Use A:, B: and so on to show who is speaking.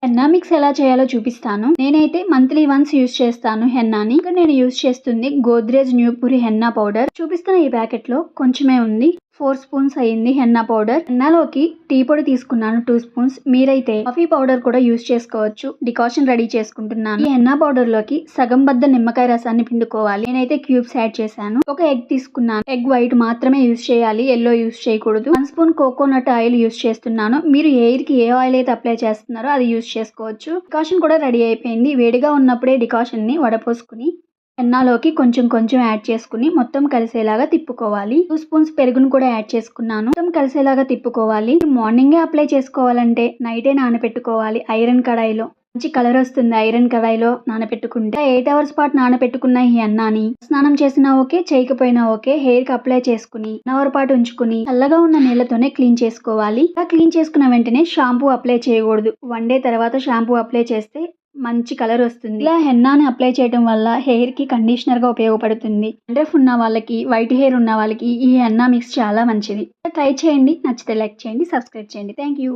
A: Henna mix ఎలా చేయాలో చూపిస్తాను. నేనైతే మంత్లీ వన్స్ యూస్ చేస్తాను హెన్నాని. ఇక్కడ నేను యూస్ చేస్తుంది గోద్రేజ్ న్యూపురి హెన్నా పౌడర్. చూపిస్తున్న ఈ ప్యాకెట్ లో కొంచెమే ఉంది. 4 స్పూన్స్ అయింది హెన్నా పౌడర్. హెన్నాలోకి టీ పొడి తీసుకున్నాను 2 స్పూన్స్. మీరైతే కాఫీ పౌడర్ కూడా యూస్ చేసుకోవచ్చు. డికాషన్ రెడీ చేసుకుంటున్నాను. ఈ హెన్నా పౌడర్ లోకి సగం బద్ద నిమ్మకాయ రసాన్ని పిండుకోవాలి. నేనైతే క్యూబ్స్ యాడ్ చేశాను. ఒక ఎగ్ తీసుకున్నాను. ఎగ్ వైట్ మాత్రమే యూస్ చేయాలి, ఎల్లో యూస్ చేయకూడదు. 1 స్పూన్ కోకోనట్ ఆయిల్ యూస్ చేస్తున్నాను. మీరు హెయిర్ కి ఏ ఆయిల్ అయితే అప్లై చేస్తున్నారో అది యూస్ చేసుకోవచ్చు. డికాషన్ కూడా రెడీ అయిపోయింది. వేడిగా ఉన్నప్పుడే డికాషన్ ని వడపోసుకుని హెన్నాలోకి కొంచెం కొంచెం యాడ్ చేసుకుని మొత్తం కలిసేలాగా తిప్పుకోవాలి. 2 స్పూన్స్ పెరుగును కూడా యాడ్ చేసుకున్నాను. మొత్తం కలిసేలాగా తిప్పుకోవాలి. మార్నింగే అప్లై చేసుకోవాలంటే నైటే నానపెట్టుకోవాలి ఐరన్ కడాయిలో. మంచి కలర్ వస్తుంది ఐరన్ కడాయిలో నానపెట్టుకుంటే. 8 అవర్స్ పాటు నానపెట్టుకున్న ఈ హెన్నాని స్నానం చేసినా ఓకే, చేయకపోయినా ఓకే, హెయిర్ కి అప్లై చేసుకుని 1 అవర్ పాటు ఉంచుకుని చల్లగా ఉన్న నీళ్లతోనే క్లీన్ చేసుకోవాలి. ఇలా క్లీన్ చేసుకున్న వెంటనే షాంపూ అప్లై చేయకూడదు. 1 డే తర్వాత షాంపూ అప్లై చేస్తే మంచి కలర్ వస్తుంది. ఇలా హెన్నాని అప్లై చేయడం వల్ల హెయిర్ కి కండిషనర్ గా ఉపయోగపడుతుంది. డండ్రఫ్ ఉన్న వాళ్ళకి, వైట్ హెయిర్ ఉన్న వాళ్ళకి ఈ హెన్నా మిక్స్ చాలా మంచిది. ట్రై చేయండి. నచ్చితే లైక్ చేయండి, సబ్స్క్రైబ్ చేయండి. Thank you.